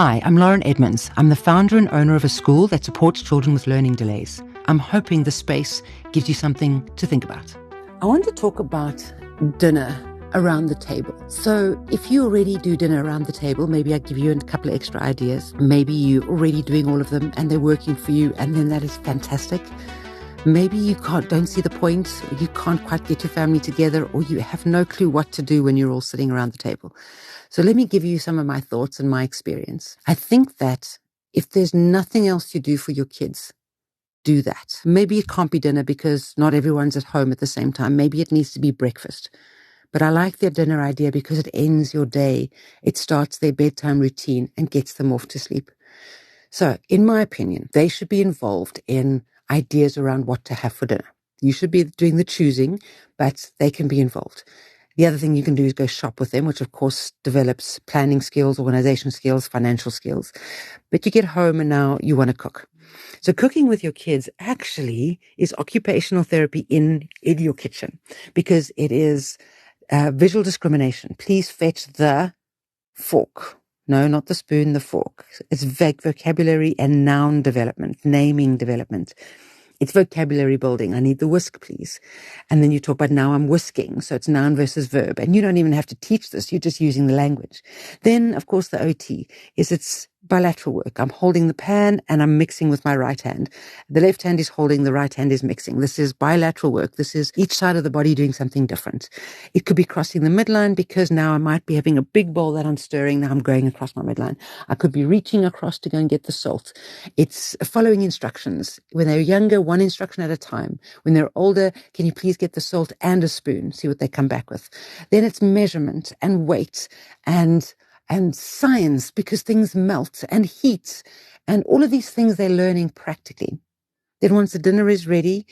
Hi, I'm Lauren Edmunds. I'm the founder and owner of a school that supports children with learning delays. I'm hoping this space gives you something to think about. I want to talk about dinner around the table. So if you already do dinner around the table, maybe I give you a couple of extra ideas. Maybe you're already doing all of them and they're working for you, and then that is fantastic. Maybe you don't see the point, or you can't quite get your family together, or you have no clue what to do when you're all sitting around the table. So let me give you some of my thoughts and my experience. I think that if there's nothing else you do for your kids, do that. Maybe it can't be dinner because not everyone's at home at the same time. Maybe it needs to be breakfast. But I like the dinner idea because it ends your day. It starts their bedtime routine and gets them off to sleep. So in my opinion, they should be involved in ideas around what to have for dinner. You should be doing the choosing, but they can be involved. The other thing you can do is go shop with them, which of course develops planning skills, organization skills, financial skills. But you get home and now you want to cook. So cooking with your kids actually is occupational therapy in your kitchen, because it is visual discrimination. Please fetch the fork. No, not the spoon, the fork. It's vocabulary and noun development, naming development. It's vocabulary building. I need the whisk, please. And then you talk about now I'm whisking. So it's noun versus verb. And you don't even have to teach this. You're just using the language. Then, of course, the OT is it's bilateral work. I'm holding the pan and I'm mixing with my right hand. The left hand is holding, the right hand is mixing. This is bilateral work. This is each side of the body doing something different. It could be crossing the midline because now I might be having a big bowl that I'm stirring. Now I'm going across my midline. I could be reaching across to go and get the salt. It's following instructions. When they're younger, one instruction at a time. When they're older, can you please get the salt and a spoon? See what they come back with. Then it's measurement and weight and science, because things melt, and heat, and all of these things they're learning practically. Then once the dinner is ready,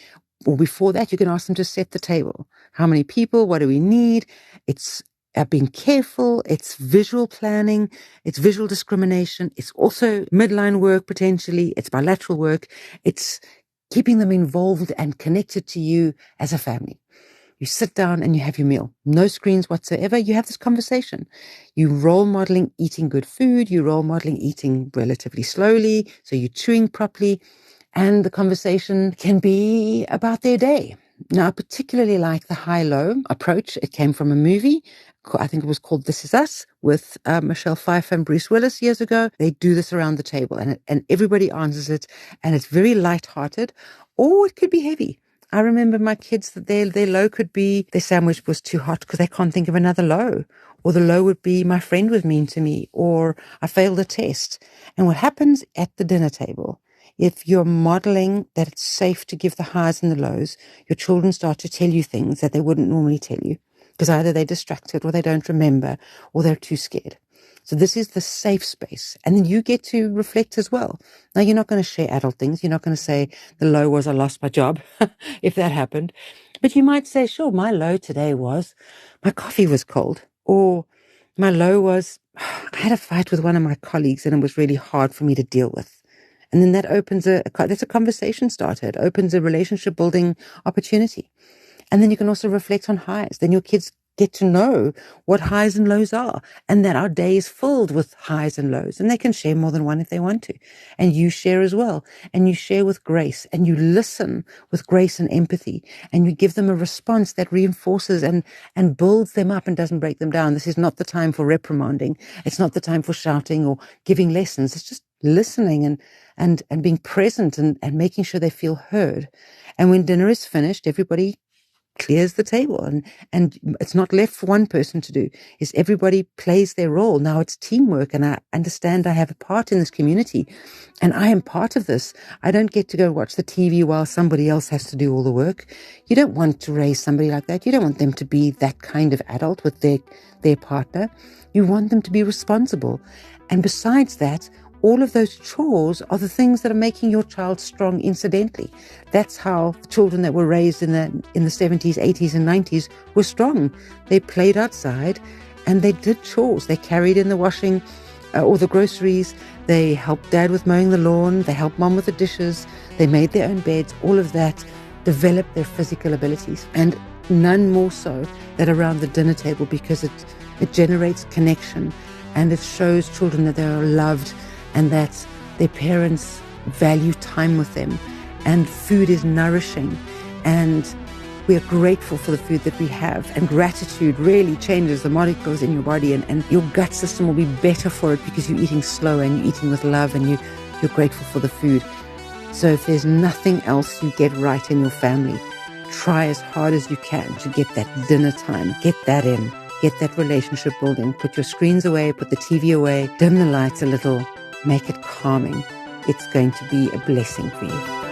or before that, you can ask them to set the table. How many people? What do we need? It's being careful. It's visual planning. It's visual discrimination. It's also midline work, potentially. It's bilateral work. It's keeping them involved and connected to you as a family. You sit down and you have your meal. No screens whatsoever. You have this conversation. You role modeling eating good food. You role modeling eating relatively slowly. So you're chewing properly. And the conversation can be about their day. Now, I particularly like the high-low approach. It came from a movie. I think it was called This Is Us with Michelle Pfeiffer and Bruce Willis years ago. They do this around the table and everybody answers it. And it's very lighthearted, or it could be heavy. I remember my kids that their low could be their sandwich was too hot because they can't think of another low. Or the low would be my friend was mean to me, or I failed a test. And what happens at the dinner table, if you're modeling that it's safe to give the highs and the lows, your children start to tell you things that they wouldn't normally tell you, because either they're distracted or they don't remember or they're too scared. So this is the safe space. And then you get to reflect as well. Now, you're not going to share adult things. You're not going to say the low was I lost my job, if that happened. But you might say, sure, my low today was my coffee was cold. Or my low was I had a fight with one of my colleagues and it was really hard for me to deal with. And then that opens that's a conversation starter. It opens a relationship building opportunity. And then you can also reflect on highs. Then your kids get to know what highs and lows are, and that our day is filled with highs and lows, and they can share more than one if they want to. And you share as well, and you share with grace, and you listen with grace and empathy, and you give them a response that reinforces and builds them up and doesn't break them down. This is not the time for reprimanding. It's not the time for shouting or giving lessons. It's just listening and being present and making sure they feel heard. And when dinner is finished, everybody clears the table and it's not left for one person to do. Is everybody plays their role. Now it's teamwork, and I understand I have a part in this community and I am part of this. I don't get to go watch the TV while somebody else has to do all the work. You don't want to raise somebody like that. You don't want them to be that kind of adult with their partner. You want them to be responsible. And besides that, all of those chores are the things that are making your child strong incidentally. That's how the children that were raised in the 70s, 80s, and 90s were strong. They played outside and they did chores. They carried in the washing or the groceries. They helped dad with mowing the lawn. They helped mom with the dishes. They made their own beds. All of that developed their physical abilities. And none more so than around the dinner table, because it generates connection and it shows children that they are loved and that their parents value time with them, and food is nourishing, and we are grateful for the food that we have. And gratitude really changes the molecules in your body, and your gut system will be better for it because you're eating slow and you're eating with love and you're grateful for the food. So if there's nothing else you get right in your family, try as hard as you can to get that dinner time, get that in, get that relationship building, put your screens away, put the TV away, dim the lights a little, make it calming. It's going to be a blessing for you.